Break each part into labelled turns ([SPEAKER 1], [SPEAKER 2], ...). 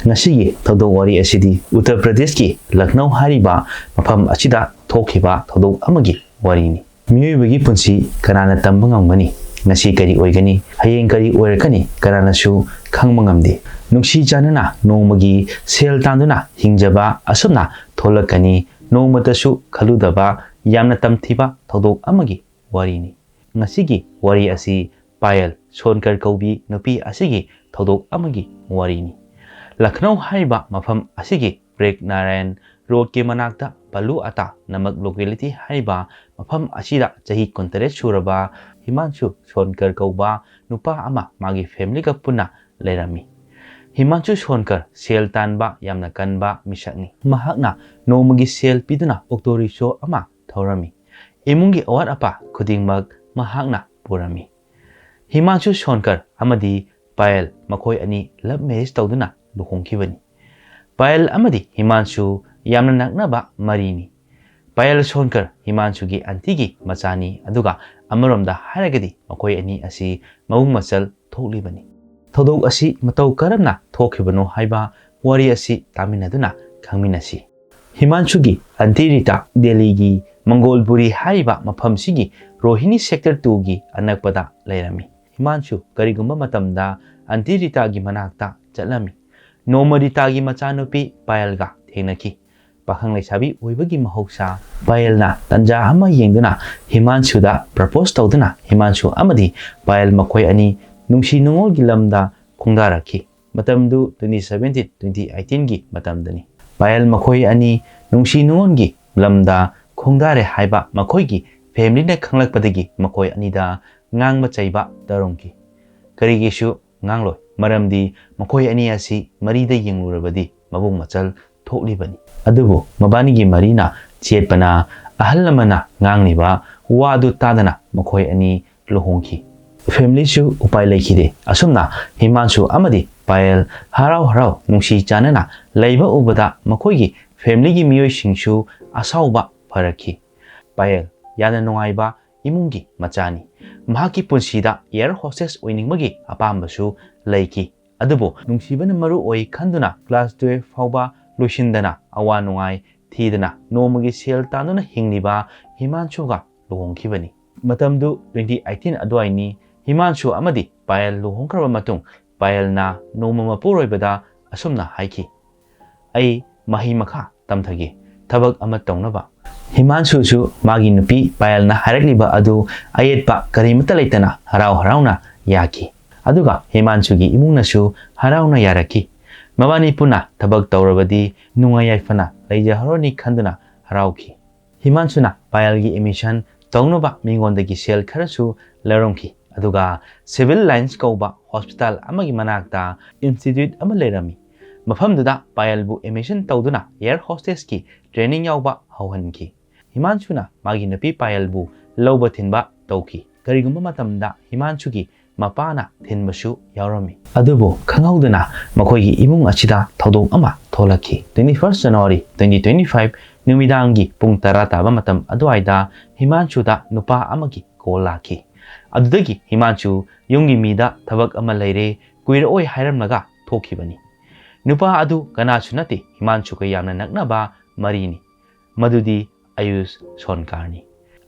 [SPEAKER 1] ngasi thoudok wari asidi Uttar Pradesh ki Lucknow hariba mafam achida thokhiba thoudok amagi wari ni miyoi punsi kanana tamba ngamgani ngasi kari oigani hayeng kari oirakani kanana su khangma ngamde nungsi janana nongmagi sel tanduna hingjaba asumna tholakani nongmatasu khaludaba yamna tamthiba thoudok amagi wari ni ngasigi wari asi payal sonkar kaubi nupi asigi thoudok amagi wari ni Lucknow hariba mafam asigi Brek Narayan road ke manakta Balu ata namak locality hariba mafam asida jahi kontare suraba Himanshu Sonkar kauba nupa ama magi family ka puna lerami Himanshu Sonkar sel tanba yamna kanba misakni mahakna nomagi sel piduna oktori show ama thorami imungi awat apa khudingmak mahakna purami Himanshu Sonkar amadi Payal makoi ani love marriage tawduna luhongkhibani Payal amadi Himanshu yamna naknaba marini Payal Sonkar Himanshu gi antigi machani aduga amaromda haragadi makoi ani asi mawung machal thoklibani thoudok asi matau karamna thokhibano haiba wari asi taminaduna khangminasi Himanshu gi antirita Delhi gi Mangolpuri haiba mafamsigi Rohini sector 2 gi anakpada lairami Himanshu karigumba matamda antirita gi manakta chalami Nomarita gi machanupi Payal ga thenaki pakhang leisabi oibagi mahoksa Payal na tanja ama yengduna Himanshu da propose tawduna Himanshu amadi Payal makoi ani nungsi nungol gi lamda khongdaraki matamdu 2017-2018 gi matamdani Payal makoi ani nungsi nungol gi lamda khongdare haiba makoi gi family na khanglakpadagi makoi anida ngangma chaiba darongki karigishu ngangloi maramdi makoi ani asi marida yenglurabadi mabung machal thoklibani adubu mabanigi marina chetpana ahallamana ngangniba wadu tadana makoi ani lohongki family shu upai lekhide asumna Himanshu amadi Payal harau nungsi chanana leiba ubada makoi gi family gi miyoi singshu asauba faraki Payal yana nungaiba imungi machani mahaki punsida air hostess oiningmagi apambasu leiki adubo nungsibana maru oi khanduna class 12 fauba loishindana awa nungai thidana nomagi sel tanuna hingniba Himanshu ga lohongkhibani matamdu 2018 adwaini Himanshu amadi Payal lohongkraba matung Payal na nomama poroibada asumna haiki ai mahi makha tamthagi thabak ama tawnaba Himanshu su magi nupi Payal na harakliba adu ayetpa karimata leitana harauna yaki aduga Himanshu gi imungna su harauna yaraki mabani puna thabak tawrabadi nungayai leija haroni khanduna harauki Himanshu na Payal gi emission tawnoba mingondagi sel kharasu larongki aduga civil lines kauba hospital amagi manakta institute ama lerami mafamduda Payal bu emission tawduna air hostess ki training yauba hauhanki Himanshu na magi napi Payal bu lauba thinba tawki karigumba matamda Himanshu gi mapana thinbasu yaurami adubo khanghaudana makoi gi imung achida thoudok ama tholaki 21st January 2025 numidangi pung 10 taba matam adwaida Himanshu da nupa amagi kolaki adudagi Himanshu yungi mida thabak ama leire kuira oi hairamnaga thokhibani nupa adu kanasu nati Himanshu ka yamna naknaba marini madudi Ayush Sonkarni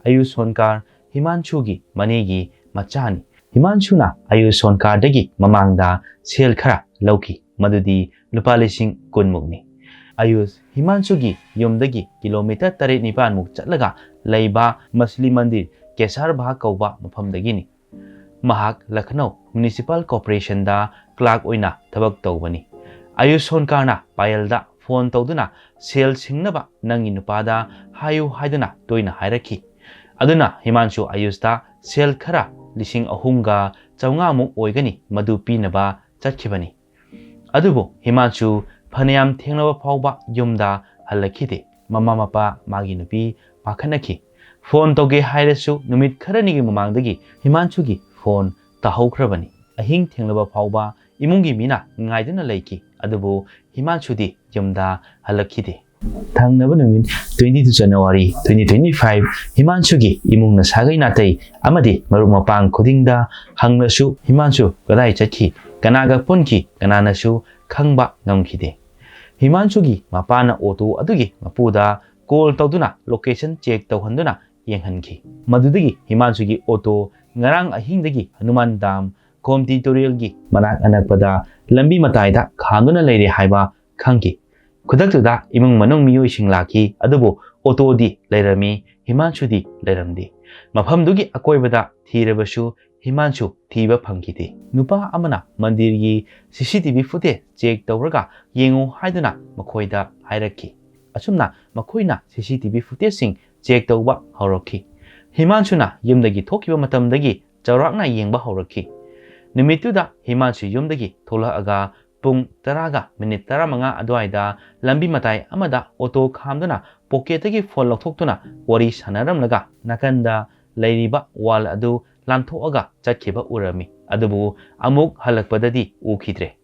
[SPEAKER 1] Ayush Sonkar Himanshu gi manegi machani Himanshu na Ayush Sonkar dagi mamangda sel khara lauki madudi lupa lising kunmukni Ayush Himanshu gi yumdagi kilometer 9 muk chatlaga leiba masli mandir kesar bha kauba mafamdagini mahak Lucknow Municipal Corporation da clerk oina thabak tawbani Ayush Sonkar na Payal da phone tawduna sel singnaba nangi nupada hayu haiduna toina hairaki aduna Himanshu Ayush da sel khara lising ahunga chawnga mu oigani madu pinaba chatkhibani adubo Himanshu phanayam thengnaba phawba yumda halakhide mama mapa magi nupi pakhanaki phone toge hairasu numit kharani mamangdagi Himanshu gi phone tahaukrabani ahing thenglaba phawba imungi mina ngaiduna leiki adubo Himanshu di yumda halakhide thangnaba numin 22 January 2025 Himanshu gi imungna sagai natai amadi maru mapang khudingda hangnasu Himanshu kadai chakhi kanaga punki kananasu khangba ngamkhide. Himanshugi mapana auto adugi mapuda call tawduna location check tawhanduna yenghanki. Madudagi Himanshugi auto ngarang ahingdagi Hanuman Dam Komti Turilgi manak anakpada lambi mataida khanduna leire haiba khangki. Khudaktuda imung manung miyoising laki adubu auto di leirami Himanshudi leiramdi. Mafhamdugi akoibada thirabasu Himanshu thiba phangkide. Nupa amana mandirgi CCTV footage check tawraga yengu haiduna makhoida hairaki. Asumna makhoina CCTV footage sing check tawba haurakhi. Himanshuna yumdagi thokiba matamdagi chawrakna yengba haurakhi. Numituda Himanshu yumdagi tholaaga pung taraga minute taramanga adwaida lambi matai amada auto khamduna pocketagi phone lokthokduna wari sanaramlaga nakanda leiriba wall adu lanthoaga chatkhiba urami adubu amuk halakpadadi ukhidre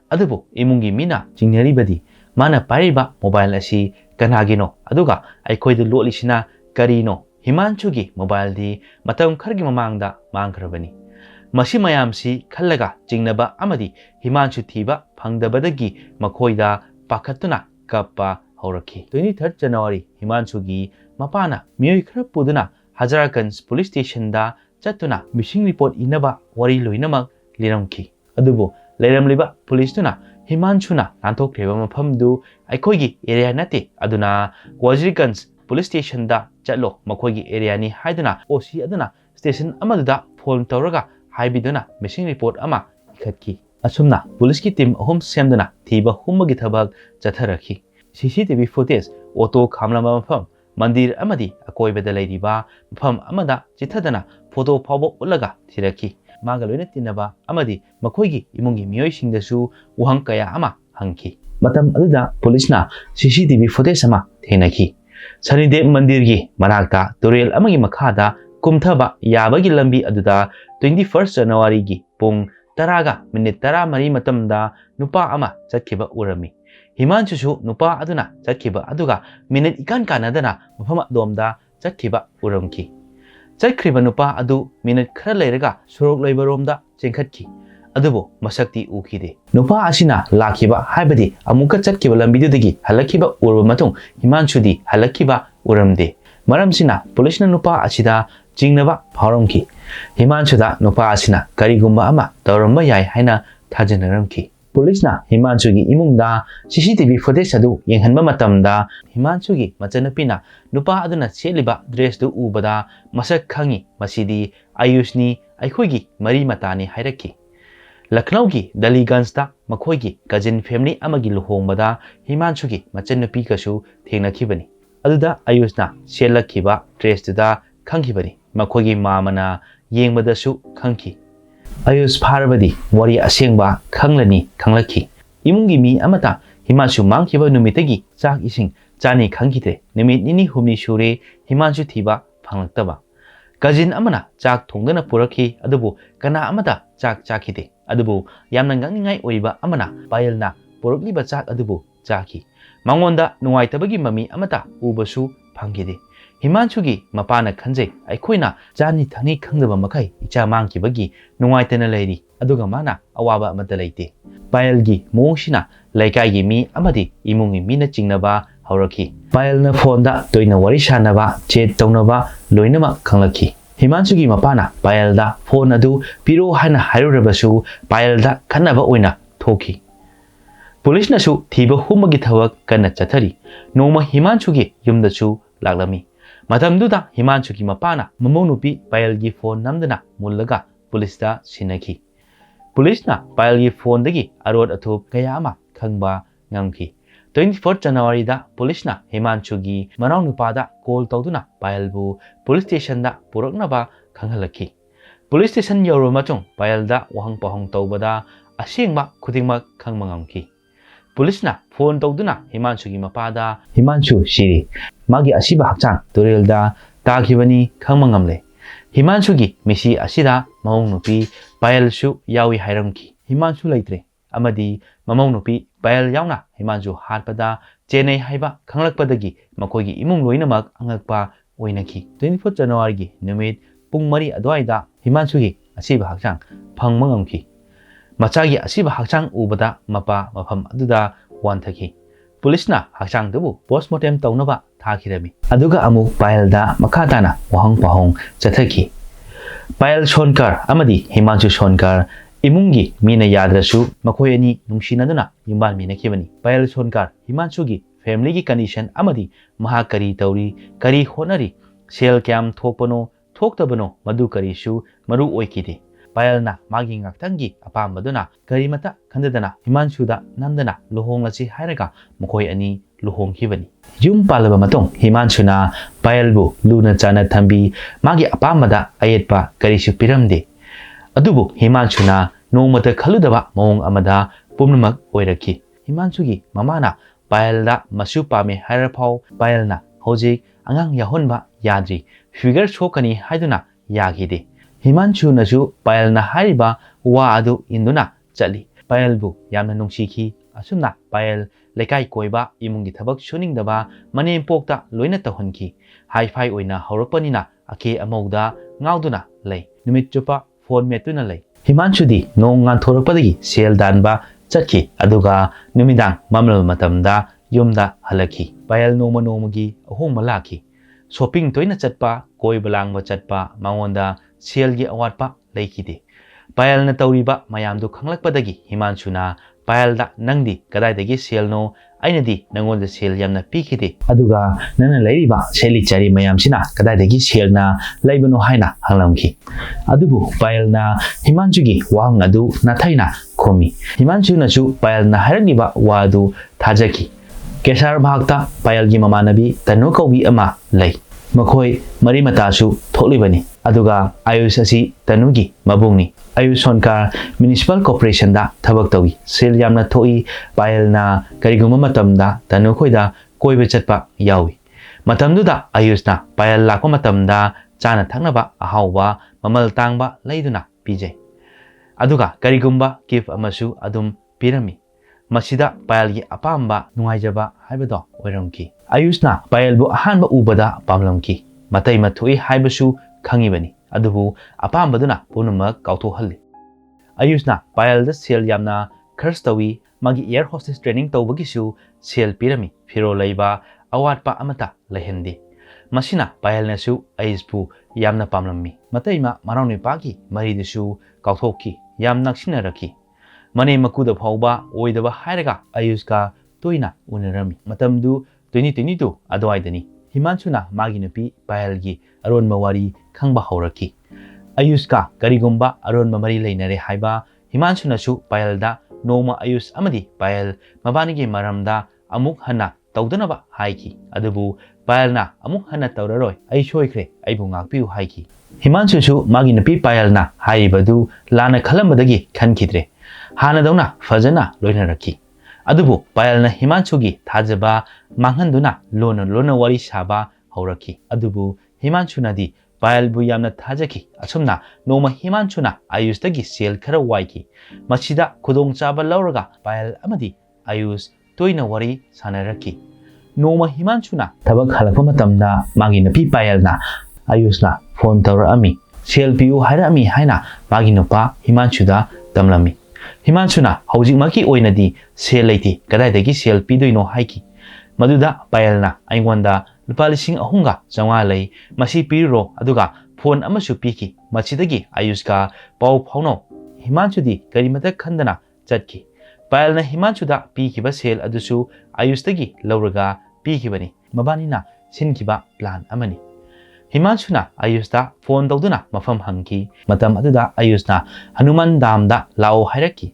[SPEAKER 1] adubu imungi mina chingnaribadi mana pariba mobile asi kanagino aduga aikhoidu lolisina karino Himanshugi mobile di matam khargi mamangda mangkhrabani masi mayamsi khallaga chingnaba amadi Himanshu thiba phangdabadagi makhoida pakhatuna kappa haurakhi. 23 January Himanshugi mapana miyoi khara puduna Hazaragans police station da chatuna missing report inaba wari loinamak liramki. Adubu leiramliba police tuna Himanshuna lanthokhreba mafamdu aikhoigi area nate aduna Hazaragans police station da chatlo makhoigi area ni haiduna OC aduna station amaduda phone tawraga haibiduna missing report ama ikhatki. Asumna police ki team ahum semduna thiba hummagi thabak chatharakhi. CCTV footage auto khamlama mafam mandir amadi akoibada leiriba mafam amada chithadana photo phawbo ulaga thiraki. Maga loina tinaba amadi makhoigi imungi miyoisingdasu uhang kaya ama hangki. Matam aduda police na CCTV footage ama thenaki. Sanide mandirgi manakta turel amagi makhada kumthaba yabagi lambi aduda 21 January gi pung taraga minute tara mari matamda nupa ama chatkhiba urami. Himanshu nupa aduna chatkhiba aduga minute ikan kanadana mafama domda chatkhiba uramki. Chatkhiba nupa adu minute khara leiraga surok leibaromda chengkhatki. Adubo masakti ukhide. Nupa asina lakhiba haibadi amuka chatkhiba lambidudagi halakhiba urba matung Himanshudi halakhiba uramde. Maramsina police na nupa asida jingnaba phauramki. Himanshuda nupa asina karigumba ama tawramba yai haina thajanaramki. Police na Himanshugi imungda CCTV footage adu yenghanba matamda Himanshugi machanupina nupa aduna seliba dress du ubada masak khangi masidi Ayushni aikhoigi mari matani hairaki. Lucknow gi Daliganj da makhoigi cousin family amagi luhongbada Himanshugi machanupi kasu thengnakhibani. Aduda Ayushna selakhiba dress da khangkhibani. Makhoigi mamana yengbadasu khangki. Ayush Parvati wari asengba khanglani khanglaki. Imungi mi amata Himanshu mangkhiba numitagi chak ising chani khangkite numit nini humni shure Himanshu thiba phanglaktaba. Cousin amana chak thongdana purakhi adubu kana amata chak chakhide. Adubu yamna ngangningai oiba amana payalna purakliba chak adubu chaki. Mangonda nungaitabagi mami amata ubasu phangkide. Himanshugi mapana khanjai aikhoina chani thangni khangdaba makai icha mangkibagi nungaitana leiri aduga mana awaba amata leite. Payalgi mongsina laikai mi amadi imungi mina chingnaba haurakhi. Payalna phone da toina wari sanaba chat tawnaba loinama khanglakhi. Himanshugi mapana Payalda phone adu piro haina hairurabasu Payalda khanaba oina thoki. Police nasu thiba humagi thawak kana chathari. Noma Himanshugi yumdasu laglami. Matamduda Himanshugi mapana mamaunupi Payalgi phone namdana mullaga police da sinaki. Police na Payalgi phone dagi arod athup kaya ama khangba ngamki. 24 January da police na Himanshugi manau nupa da call tawduna Payalbu police station da puraknaba khanghalaki. Police station yoro matung Payal da wahang pahong tawbada asengba khudingmak khangmangamki. Police na phone tawduna Himanshugi mapada Himanshu shiri magi asiba hakchang turel da takhibani khangmangamle. Himanshugi misi asida mamau nupi Payal shu yawi hairamki. Himanshu leitre amadi mamau nupi Payal yauna Himanshu hatpada chenai haiba khanglakpadagi makhoigi imung loinamak angakpa oinaki. 24 January gi numit pung mari adwaida Himanshugi asiba hakchang phangmangamki. Machagi asiba hakchang ubada mapa mafam aduda wanthaki. Pulisna hakchang dubu postmortem taunaba thakirami. Aduga amuk Payalda makatana wahang pahong chathaki. Payal Shonkar amadi Himanshu Shonkar imungi mina yadrasu makoyani nungsinaduna yumbal mina kibani. Payal Shonkar Himanshugi family ki condition amadi mahakari tauri kari honari sel kyam thokpano thoktabano madu kari shu maru oikide. Payalna magi ngaktangi apamaduna kari mata khandadana Himanshuda namdana luhonglasi hairaga makoi ani luhongkibani. Yum palaba matong Himanshuna Payalbu luna chana thambi magi apamada ayetpa karisu piramde. Adubu Himanshuna nongmata khaludaba maung amada pumnamak oiraki. Himanshugi mamana Payalda masu pame hairapau Payalna hojik angang yahonba yadri figure chokani haiduna yagide. Himanshunaju Payalna hariba wa adu induna chali. Payalbu yamna nungshiki asumna Payal lekai koiba imungi thabak suningdaba manem pokta loina tahonki. Hi-fi oina haurakpanina ake amauda ngauduna lay. Numit chupa phone metuna lay. Himanshudi nong nganthorappadagi sel danba chatki aduga numidang mamlal matamda yumda halaki. Payal noma nomagi ahongma laki. Shopping toina chatpa koiba langba chatpa mangonda selgi awatpa laykide. Payal na tauriba mayamdu khanglakpadagi Himanshuna Payalda nangdi kadaidagi selno ainadi nangonda sel yamna pikide. Aduga nana lairiba seli chari mayamsina kadaidagi selna laibano haina hanglamki. Adubu Payalna Himanshugi wahang adu nathaina khomi. Himanshunachu Payalna hairaniba wadu thajaki. Kesar bhakta Payalgi mamanabi tanu kaubi ama lay. Makhoi mari matasu tholibani. Aduga Ayush asi tanugi mabungni. Ayush Shonkar Municipal Corporation da thabak tawi. Sel yamna thoi Payalna kariguma matamda tanu khoida koiba chatpa yawi. Matamduda Ayushna Payal lakwa matamda chana thaknaba ahawba mamal tangba laiduna pijay. Aduga karigumba gift amasu adum pirami. Masida Payalgi apamba nungaijaba haibado oiramki. Ayushna Payalbu ahanba ubada pamlamki. Matai mathoi haibasu khangibani. Adubu apambaduna punamak kauthohalli. Ayushna Payalda sel yamna khars tawi magi air hostess training tawbagisu sel pirami phiro leiba awatpa amata lehende. Masina Payalnasu Ayushbu yamna pamlammi. Mataima marauni pagi maridisu kauthoki yam naksinaraki. Mane makuda phauba oidaba hairaga Ayushka toina unarami. Matamdu 2022 adwaidani. Himanshuna magi nupi Payalgi aron mawari khangba hauraki. Ayushka karigumba aron mamari leinare haiba Himanshunasu Payalda noma Ayush amadi Payal mabanigi maramda amuk hana tawdanaba haiki. Adubu Payalna amuk hana tawraroi ai shoikre aibu ngakpiu haiki. Himanshusu magi nupi Payalna haibadu lana khalambadagi khankidre. Hana dauna fajana loinaraki. Adubu Payalna Himanshugi thajaba manghanduna lona wari saba hauraki. Adubu Himanshunadi Payalbu yamna thajaki. Asumna noma Himanshuna Ayushtagi sel khara waiki. Masida khudong chaba lauraga Payal amadi Ayush toina wari sanaraki. Noma Himanshuna thabak halakpa matamda magi nupi Payalna Ayushna phone tawra ami. Sel piu haira ami haina magi nupa Himanshuda tamlami. Himanshuna hojikmaki oinadi sel leiti kadaidagi sel pidoino haiki. Maduda Payalna aingwanda lupa lising ahunga jangwa lei masi piriro aduga phone amasu piki. Machidagi Ayushka pau phauno. Himanshudi karimata khandana chatki. Payalna Himanshuda pikiba sel adusu Ayushtagi lauraga pikibani. Mabanina sinkiba plan amani. Himanshuna Ayushta phone tawduna mafam hangki. Matam aduda Ayushna Hanuman damda lao hairaki.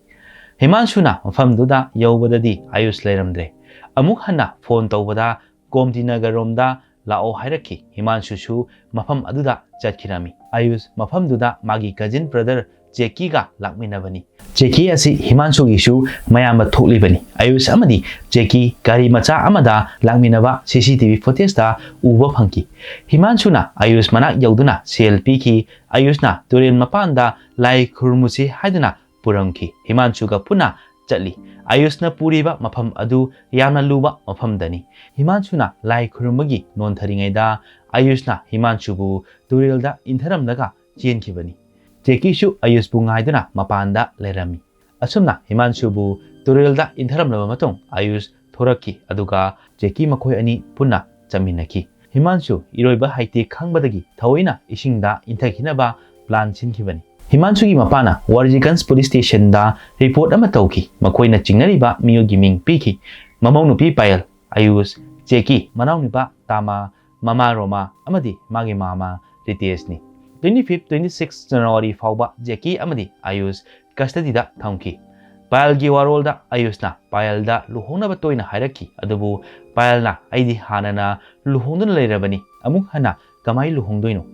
[SPEAKER 1] Himanshuna mafamduda yawbadadi Ayush leiramdre. Amuk hana phone tawbada Gomti nagaromda lao hairaki. Himanshushu mafam aduda chatkirami. Ayush mafamduda magi cousin brother Jackie ga lakminabani. Jackie asi Himanshugi shu mayamba thoklibani. Ayush amadi Jackie gari macha amada lakminaba CCTV footage da uba phangki. Himanshuna Ayush manak yauduna sel piki. Ayushna turin mapanda lai khurmusi haiduna puramki. Himanshuga puna chatli. Ayushna puriba mafam adu yamna luba mafam dani. Himanshuna lai khurumagi non tharingaida Ayushna Himanshubu turilda intharamdaga chenkibani. Jackie shu Ayushbu ngaiduna mapanda lerami. asumna Himanshubu turelda intharamlaba matung Ayush thorakki aduga Jackie makhoi ani punna chaminaki Himanshu iroiba haite khangbadagi thaoina isingda inthakhinaba plan sinkhibani Himanshu gi mapana Warjikans police station da report ama tauki makoina chingnariba miyogi ming piki mamau nupi payal Ayush Jackie manau nipa tama mama Roma amadi magi mama Ritesni 25 26 January fauba Jackie amadi Ayush custody da thamki Payal gi warolda Ayushna Payal da luhongnaba toina hairaki adubu Payalna aidi hanana luhongduna leirabani amuk hana kamai luhongdoino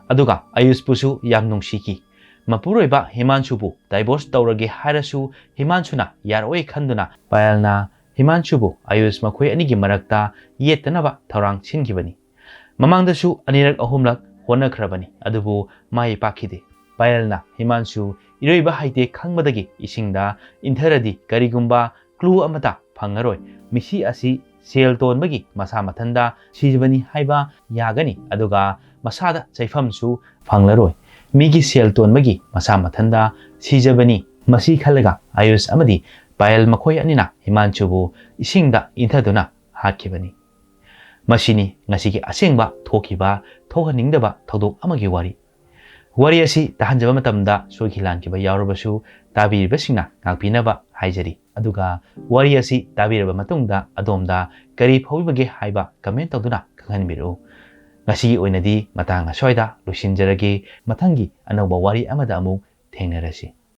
[SPEAKER 1] aduga Ayush pusu yam nungshiki mapuroiba Himanshubu divorce tawrage hairasu Himanshuna yaroi khanduna Payalna Himanshubu Ayush makhoi anigi marakta yetanaba thorang sinkhibani mamangdasu anirak ahumlak honakhrabani adubu mai pakhide Payalna Himanshu iroiba haite khangmadagi isingda intharadi karigumba clue amata phangaroi misi asi sel tonbagi masa mathanda sijbani haiba yagani aduga masada chaifamsu phanglaroi migi sel tonbagi masa mathanda sijabani masi khalaga Ayush amadi Payal makhoi anina Himanshubu isingda inthaduna hatkibani masini ngasigi asengba thokiba thohaningdaba thoudok amagi wari asi tahanjaba matamda soikilankiba yaurabasu tabiribasingna ngakpinaba haijari aduga wari asi tabiraba matungda adomda kari phawibage haiba comment tawduna khanghanbiru ngasi oinadi matang aswaida lusinjarage mathangi anauba wari amada amu thengnarasi